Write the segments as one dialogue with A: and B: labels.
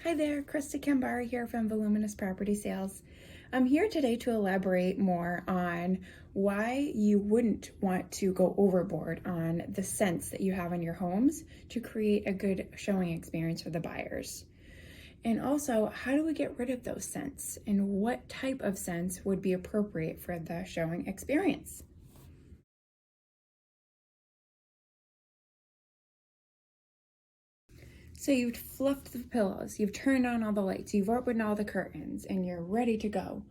A: Hi there, Krista Kambara here from Voluminous Property Sales. I'm here today to elaborate more on why you wouldn't want to go overboard on the scents that you have in your homes to create a good showing experience for the buyers. And also, how do we get rid of those scents and what type of scents would be appropriate for the showing experience? So you've fluffed the pillows, you've turned on all the lights, you've opened all the curtains, and you're ready to go.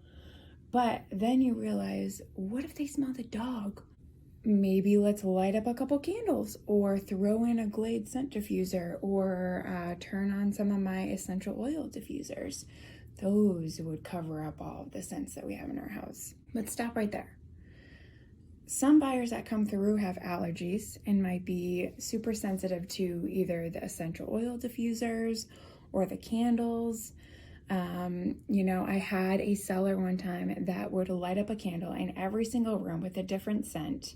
A: But then you realize, what if they smell the dog? Maybe let's light up a couple candles or throw in a Glade scent diffuser or turn on some of my essential oil diffusers. Those would cover up all of the scents that we have in our house. But stop right there. Some buyers that come through have allergies and might be super sensitive to either the essential oil diffusers or the candles. I had a seller one time that would light up a candle in every single room with a different scent.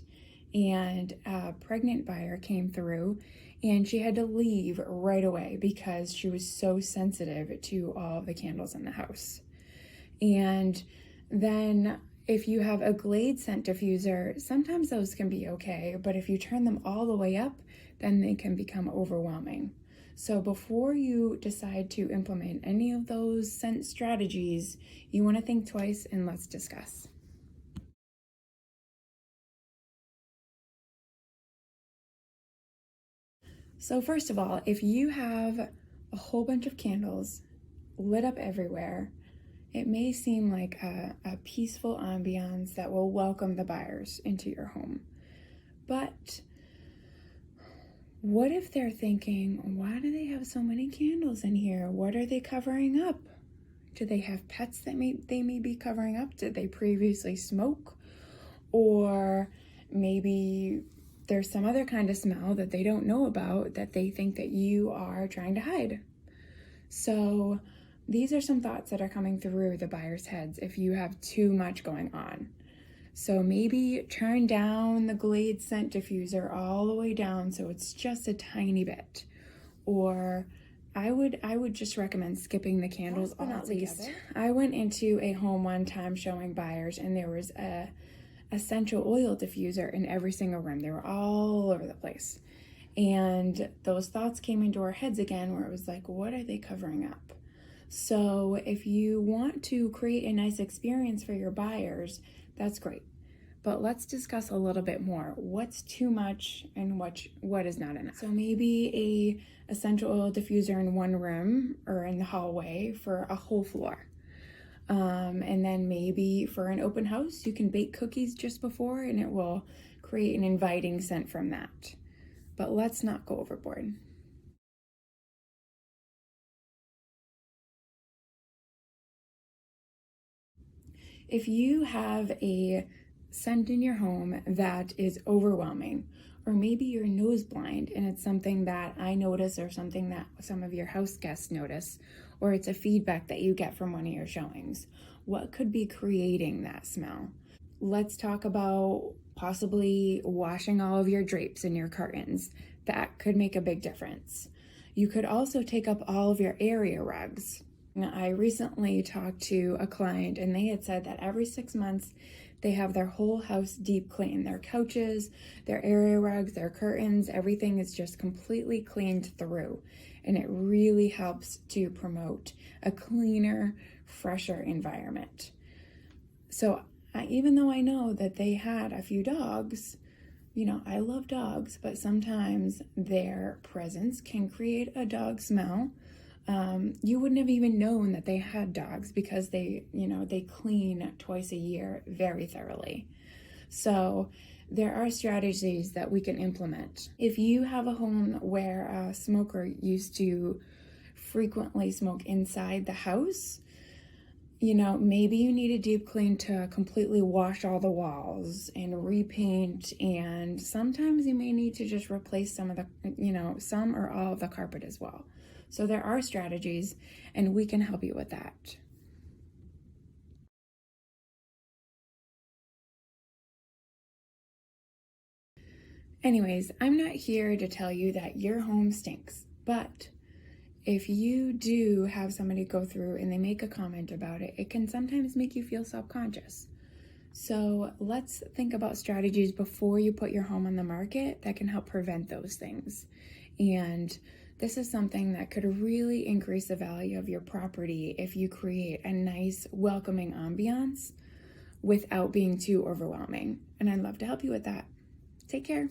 A: And a pregnant buyer came through and she had to leave right away because she was so sensitive to all of the candles in the house. And then if you have a Glade scent diffuser, sometimes those can be okay, but if you turn them all the way up, then they can become overwhelming. So before you decide to implement any of those scent strategies, you want to think twice and let's discuss. So first of all, if you have a whole bunch of candles lit up everywhere, it may seem like a peaceful ambiance that will welcome the buyers into your home. But what if they're thinking, why do they have so many candles in here? What are they covering up? Do they have pets that they may be covering up? Did they previously smoke? Or maybe there's some other kind of smell that they don't know about that they think that you are trying to hide. So these are some thoughts that are coming through the buyer's heads if you have too much going on. So maybe turn down the Glade scent diffuser all the way down so it's just a tiny bit. Or I would just recommend skipping the candles all
B: not least.
A: together. I went into a home one time showing buyers and there was a essential oil diffuser in every single room. They were all over the place. And those thoughts came into our heads again where it was like, what are they covering up? So if you want to create a nice experience for your buyers, that's great. But let's discuss a little bit more. What's too much and what is not enough? So maybe a essential oil diffuser in one room or in the hallway for a whole floor. And then maybe for an open house, you can bake cookies just before and it will create an inviting scent from that. But let's not go overboard. If you have a scent in your home that is overwhelming, or maybe you're nose blind and it's something that I notice or something that some of your house guests notice, or it's a feedback that you get from one of your showings, what could be creating that smell? Let's talk about possibly washing all of your drapes and your curtains. That could make a big difference. You could also take up all of your area rugs. Now, I recently talked to a client and they had said that every 6 months they have their whole house deep clean. Their couches, their area rugs, their curtains, everything is just completely cleaned through. And it really helps to promote a cleaner, fresher environment. So even though I know that they had a few dogs, I love dogs, but sometimes their presence can create a dog smell. You wouldn't have even known that they had dogs because they clean twice a year very thoroughly. So there are strategies that we can implement. If you have a home where a smoker used to frequently smoke inside the house, maybe you need a deep clean to completely wash all the walls and repaint, and sometimes you may need to just replace some of the, some or all of the carpet as well. So there are strategies and we can help you with that. Anyways, I'm not here to tell you that your home stinks, but if you do have somebody go through and they make a comment about it, it can sometimes make you feel self-conscious. So let's think about strategies before you put your home on the market that can help prevent those things. And this is something that could really increase the value of your property if you create a nice, welcoming ambiance without being too overwhelming. And I'd love to help you with that. Take care.